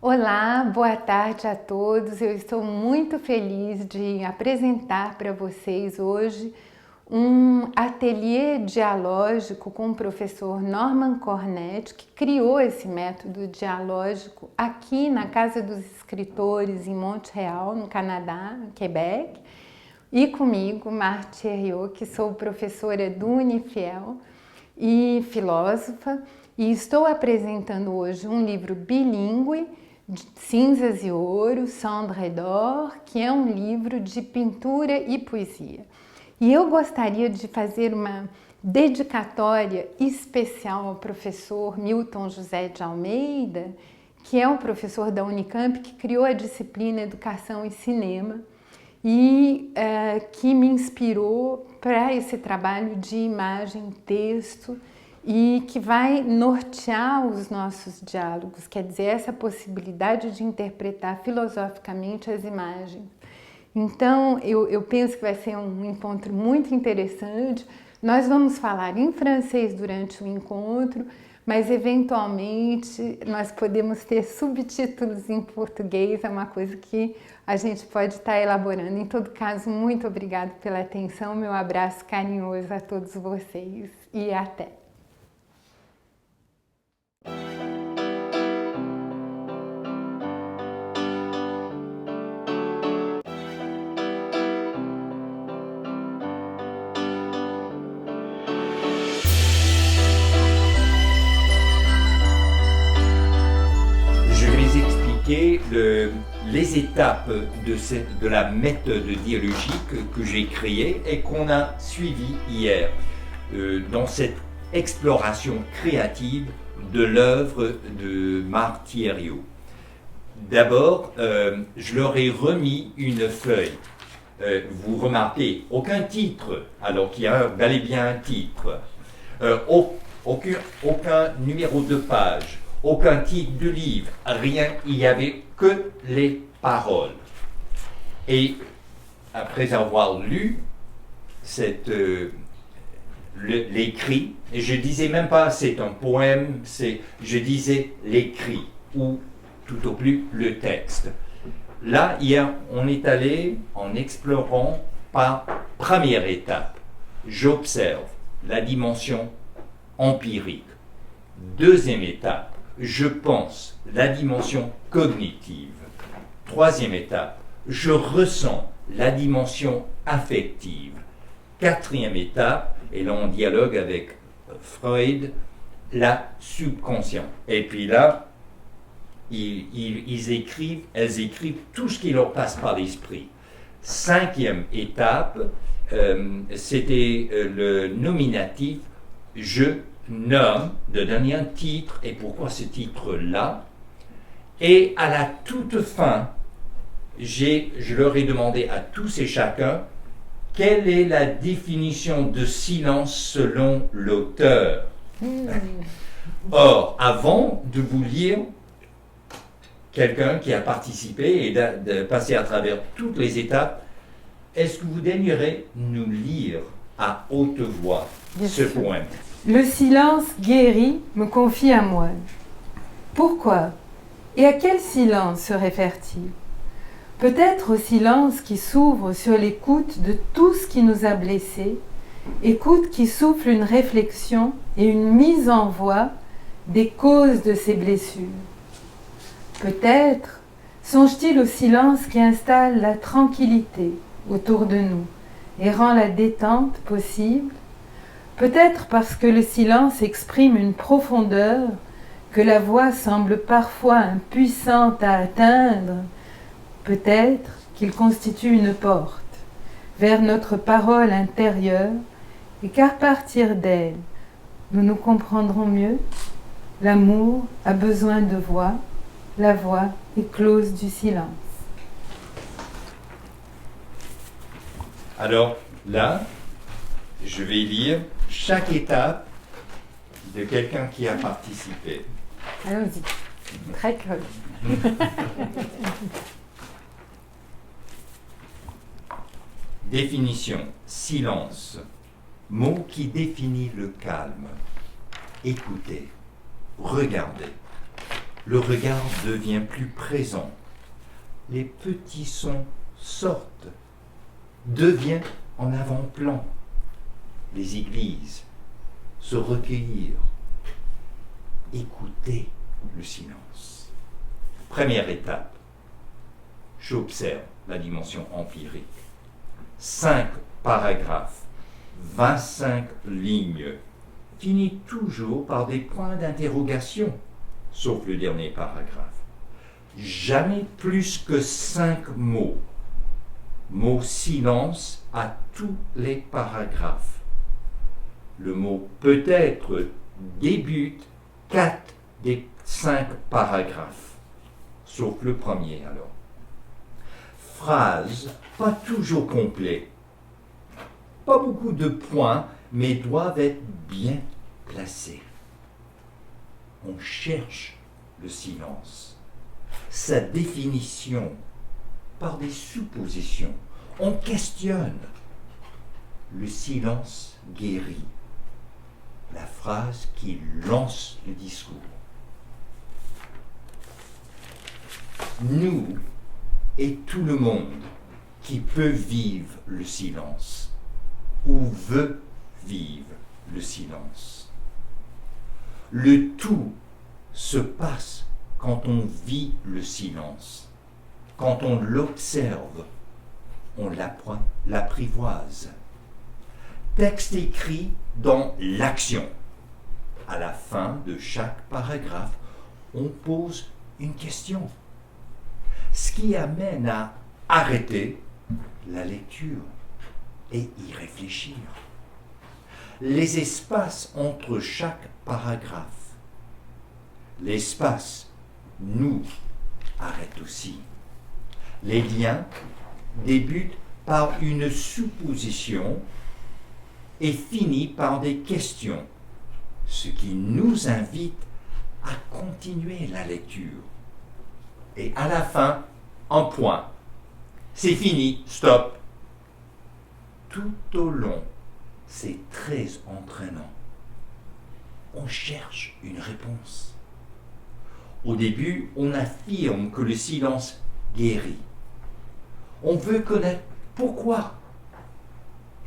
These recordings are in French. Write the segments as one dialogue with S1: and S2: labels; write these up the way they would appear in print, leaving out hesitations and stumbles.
S1: Olá, boa tarde a todos. Eu estou muito feliz de apresentar para vocês hoje um ateliê dialógico com o professor Norman Cornett, que criou esse método dialógico aqui na Casa dos Escritores em Montreal, no Canadá, no Quebec, e comigo, Marthe Thériault, que sou professora do Unifiel e filósofa, e estou apresentando hoje um livro bilíngue, Cinzas e Ouro, Cendre et d'Or, que é um livro de pintura e poesia. E eu gostaria de fazer uma dedicatória especial ao professor Milton José de Almeida, que é um professor da Unicamp que criou a disciplina Educação e Cinema e que me inspirou para esse trabalho de imagem, texto, e que vai nortear os nossos diálogos, quer dizer, essa possibilidade de interpretar filosoficamente as imagens. Então, eu penso que vai ser um encontro muito interessante. Nós vamos falar em francês durante o encontro, mas eventualmente nós podemos ter subtítulos em português, é uma coisa que a gente pode estar elaborando. Em todo caso, muito obrigada pela atenção, meu abraço carinhoso a todos vocês e até!
S2: Je vais expliquer les étapes de la méthode dialogique que j'ai créée et qu'on a suivie hier dans cette exploration créative de l'œuvre de Marthe Thériault. D'abord, je leur ai remis une feuille. Vous remarquez, aucun titre, alors qu'il y a bel et bien un titre. Aucun numéro de page, aucun titre de livre, rien, il n'y avait que les paroles. Et après avoir lu l'écrit, et je disais même pas c'est un poème, je disais l'écrit, ou tout au plus le texte. Là, hier, on est allé en explorant par première étape. J'observe la dimension empirique. Deuxième étape, je pense la dimension cognitive. Troisième étape, je ressens la dimension affective. Quatrième étape, et là on dialogue avec Freud, la subconsciente. Et puis là, elles écrivent tout ce qui leur passe par l'esprit. Cinquième étape, c'était le nominatif, je nomme, de donner un titre, et pourquoi ce titre-là. Et à la toute fin, je leur ai demandé à tous et chacun quelle est la définition de silence selon l'auteur. Or, avant de vous lire, quelqu'un qui a participé et de passer à travers toutes les étapes, est-ce que vous daignerez nous lire à haute voix ce poème?
S1: Le silence guéri me confie à moi. Pourquoi? Et à quel silence se réfère-t-il? Peut-être au silence qui s'ouvre sur l'écoute de tout ce qui nous a blessés, écoute qui souffle une réflexion et une mise en voix des causes de ces blessures. Peut-être songe-t-il au silence qui installe la tranquillité autour de nous et rend la détente possible. Peut-être parce que le silence exprime une profondeur que la voix semble parfois impuissante à atteindre. Peut-être qu'il constitue une porte vers notre parole intérieure et qu'à partir d'elle, nous nous comprendrons mieux. L'amour a besoin de voix, la voix éclose du silence.
S2: Alors là, je vais lire chaque étape de quelqu'un qui a participé.
S1: Allons-y, très curieux.
S2: Définition, silence, mot qui définit le calme. Écoutez, regardez. Le regard devient plus présent. Les petits sons sortent, deviennent en avant-plan. Les églises se recueillirent. Écoutez le silence. Première étape, j'observe la dimension empirique. 5 paragraphes, 25 lignes, finit toujours par des points d'interrogation, sauf le dernier paragraphe. Jamais plus que 5 mots. Mot silence à tous les paragraphes. Le mot peut-être débute 4 des 5 paragraphes, sauf le premier alors. Phrase pas toujours complète. Pas beaucoup de points, mais doivent être bien placés. On cherche le silence, sa définition par des suppositions. On questionne. Le silence guérit. La phrase qui lance le discours. Nous et tout le monde qui peut vivre le silence ou veut vivre le silence. Le tout se passe quand on vit le silence. Quand on l'observe, on l'apprivoise. Texte écrit dans l'action. À la fin de chaque paragraphe, on pose une question. Ce qui amène à arrêter la lecture et y réfléchir. Les espaces entre chaque paragraphe. L'espace nous arrête aussi. Les liens débutent par une supposition et finissent par des questions, ce qui nous invite à continuer la lecture. Et à la fin, un point. C'est fini, stop. Tout au long, c'est très entraînant. On cherche une réponse. Au début, on affirme que le silence guérit. On veut connaître pourquoi.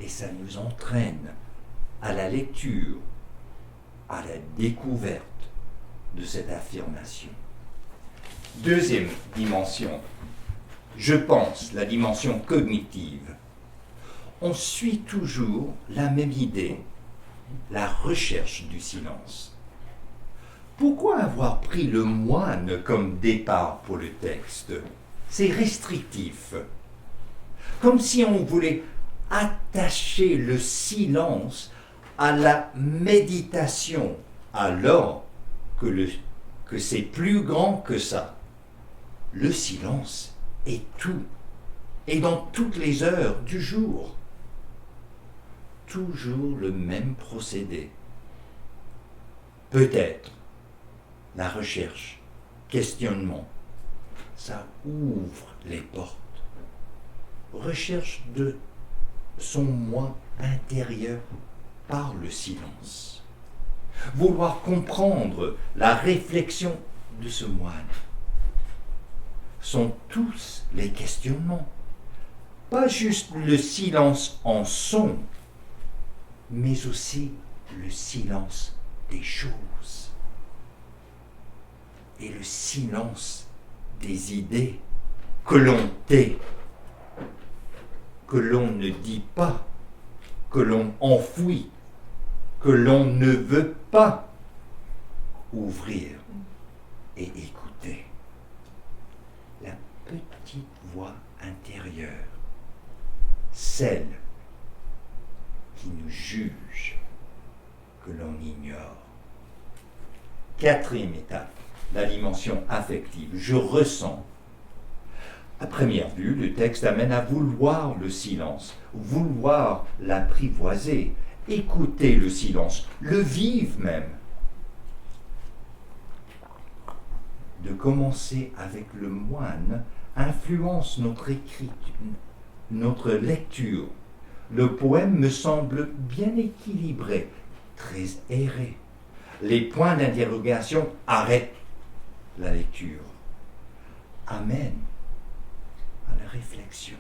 S2: Et ça nous entraîne à la lecture, à la découverte de cette affirmation. Deuxième dimension, je pense la dimension cognitive. On suit toujours la même idée, la recherche du silence. Pourquoi avoir pris le moine comme départ pour le texte? C'est restrictif. Comme si on voulait attacher le silence à la méditation, alors que c'est plus grand que ça. Le silence est tout, et dans toutes les heures du jour. Toujours le même procédé. Peut-être la recherche, questionnement, ça ouvre les portes. Recherche de son moi intérieur par le silence. Vouloir comprendre la réflexion de ce moine sont tous les questionnements. Pas juste le silence en son, mais aussi le silence des choses et le silence des idées que l'on tait, que l'on ne dit pas, que l'on enfouit, que l'on ne veut pas ouvrir et écouter. La petite voix intérieure, celle qui nous juge, que l'on ignore. Quatrième étape, la dimension affective. Je ressens. À première vue, le texte amène à vouloir le silence, vouloir l'apprivoiser, écouter le silence, le vivre même. De commencer avec le moine influence notre écriture, notre lecture. Le poème me semble bien équilibré, très aéré. Les points d'interrogation arrêtent la lecture amène à la réflexion.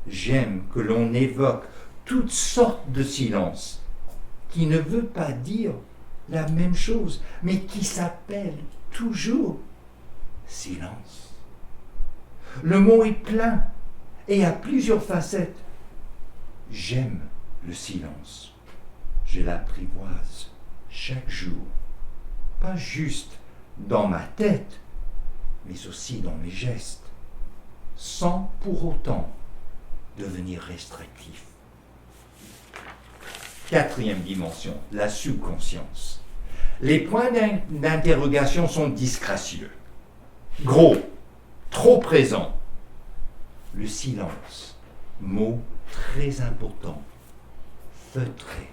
S2: J'aime que l'on évoque toutes sortes de silences qui ne veut pas dire la même chose, mais qui s'appelle toujours silence. Le mot est plein et a plusieurs facettes. J'aime le silence. Je l'apprivoise chaque jour, pas juste dans ma tête, mais aussi dans mes gestes, sans pour autant devenir restrictif. Quatrième dimension, la subconscience. Les points d'interrogation sont disgracieux, gros, trop présents. Le silence, mot très important, feutré.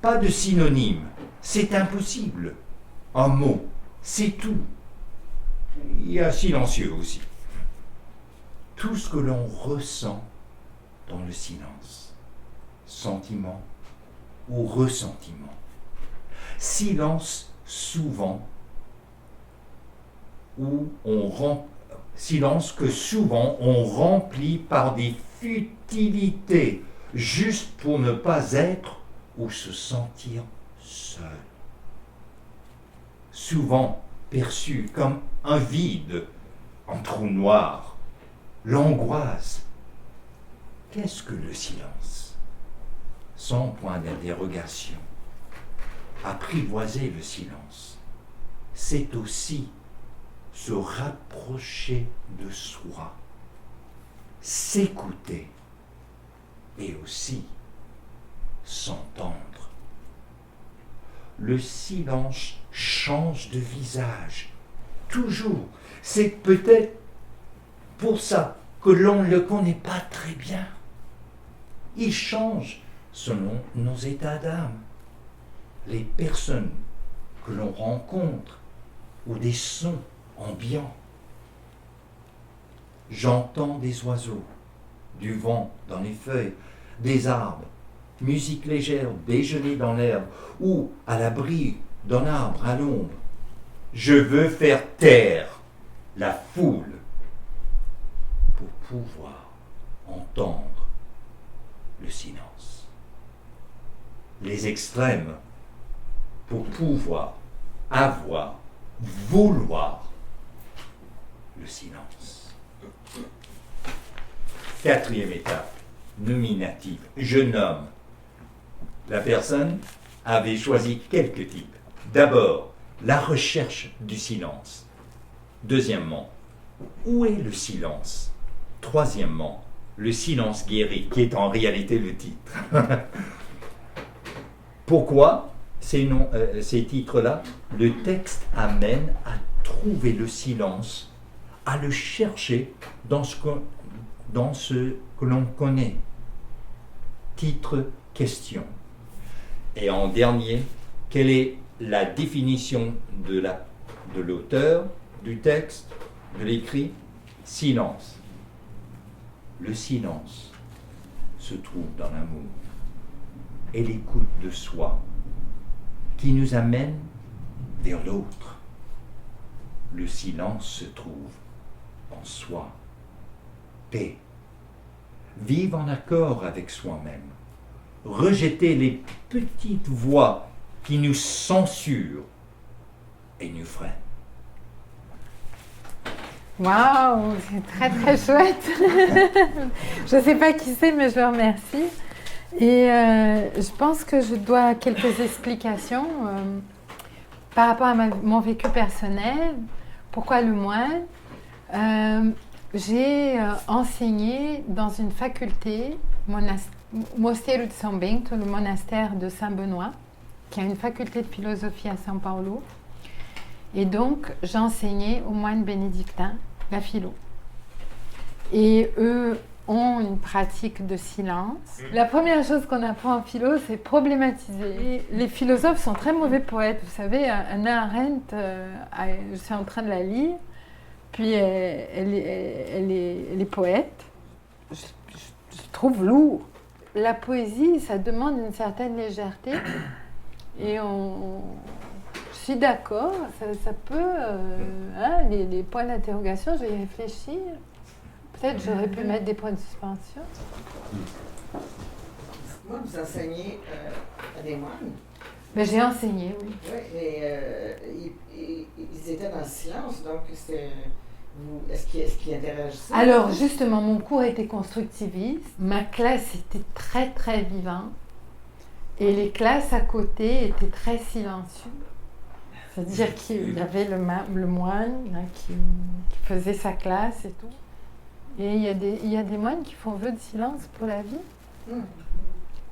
S2: Pas de synonyme, c'est impossible. Un mot, c'est tout. Il y a silencieux aussi. Tout ce que l'on ressent dans le silence, sentiment ou ressentiment. Silence souvent silence que souvent on remplit par des futilités, juste pour ne pas être ou se sentir seul. Souvent perçu comme un vide, un trou noir, l'angoisse. Qu'est-ce que le silence? Sans point d'interrogation. Apprivoiser le silence, c'est aussi se rapprocher de soi, s'écouter et aussi s'entendre. Le silence change de visage, toujours. C'est peut-être pour ça que l'on ne le connaît pas très bien. Il change selon nos états d'âme, les personnes que l'on rencontre ou des sons ambiants. J'entends des oiseaux, du vent dans les feuilles, des arbres, musique légère, déjeuner dans l'herbe ou à l'abri d'un arbre à l'ombre. Je veux faire taire la foule pour pouvoir entendre le silence. Les extrêmes pour pouvoir avoir, vouloir le silence. Quatrième étape, nominative. Je nomme. La personne avait choisi quelques types. D'abord, la recherche du silence. Deuxièmement, où est le silence? Troisièmement, le silence guéri, qui est en réalité le titre. Pourquoi ces titres-là? Le texte amène à trouver le silence, à le chercher dans ce que l'on connaît. Titre, question. Et en dernier, quelle est la définition de l'auteur, du texte, de l'écrit? Silence. Le silence se trouve dans l'amour et l'écoute de soi qui nous amène vers l'autre. Le silence se trouve en soi. Paix. Vivre en accord avec soi-même. Rejeter les petites voix qui nous censurent et nous freinent.
S1: Waouh, c'est très très chouette. Je ne sais pas qui c'est, mais je le remercie. Et je pense que je dois quelques explications par rapport à mon vécu personnel. Pourquoi le moine? J'ai enseigné dans une faculté, Mosteiro de São Bento, le monastère de Saint-Benoît, qui a une faculté de philosophie à São Paulo. Et donc, j'enseignais aux moines bénédictins la philo. Et eux ont une pratique de silence. La première chose qu'on apprend en philo, c'est problématiser. Les philosophes sont très mauvais poètes. Vous savez, Hannah Arendt, je suis en train de la lire, puis elle est poète. Je trouve lourd. La poésie, ça demande une certaine légèreté. Et suis d'accord, ça peut... les points d'interrogation, je vais y réfléchir. Peut-être j'aurais pu mettre des points de suspension.
S3: Moi, vous enseignez à des moines.
S1: Mais j'ai enseigné, oui.
S3: Oui, mais ils étaient dans le silence, donc c'était... Est-ce qu'ils interagissaient?
S1: Alors, justement, mon cours était constructiviste. Ma classe était très, très vivante. Et les classes à côté étaient très silencieuses. C'est-à-dire qu'il y avait le moine qui faisait sa classe et tout. Et il y a des moines qui font vœu de silence pour la vie.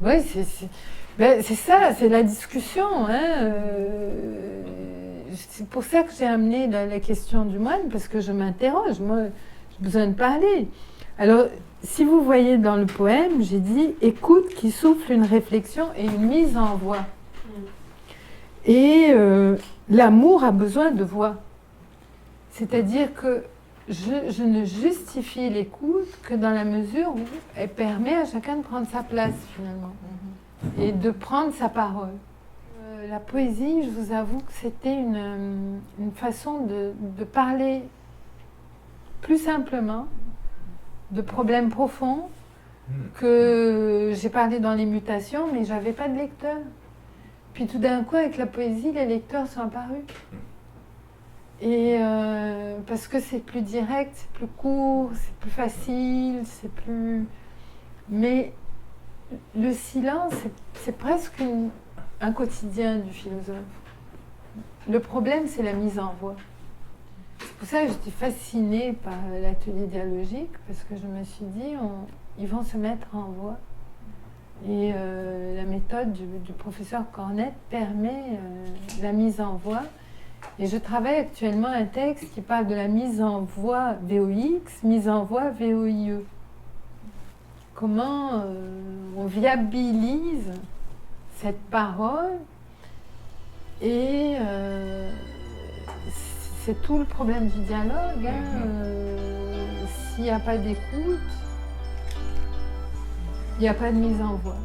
S1: Oui, c'est ça, c'est la discussion. C'est pour ça que j'ai amené la question du moine, parce que je m'interroge. Moi, j'ai besoin de parler. Alors, si vous voyez dans le poème, j'ai dit « écoute qui souffle une réflexion et une mise en voix ». Et l'amour a besoin de voix. C'est-à-dire que je ne justifie l'écoute que dans la mesure où elle permet à chacun de prendre sa place, finalement, et de prendre sa parole. La poésie, je vous avoue que c'était une façon de parler plus simplement de problèmes profonds que j'ai parlé dans les mutations, mais j'avais pas de lecteur. Puis tout d'un coup, avec la poésie, les lecteurs sont apparus. Et parce que c'est plus direct, c'est plus court, c'est plus facile, c'est plus... Mais le silence, c'est presque un quotidien du philosophe. Le problème, c'est la mise en voix. C'est pour ça que j'étais fascinée par l'atelier dialogique, parce que je me suis dit, ils vont se mettre en voix. Et la méthode du professeur Cornette permet la mise en voix. Et je travaille actuellement un texte qui parle de la mise en voix VOX, mise en voix VOIE. Comment on viabilise cette parole, et c'est tout le problème du dialogue. S'il n'y a pas d'écoute, il n'y a pas de mise en voix.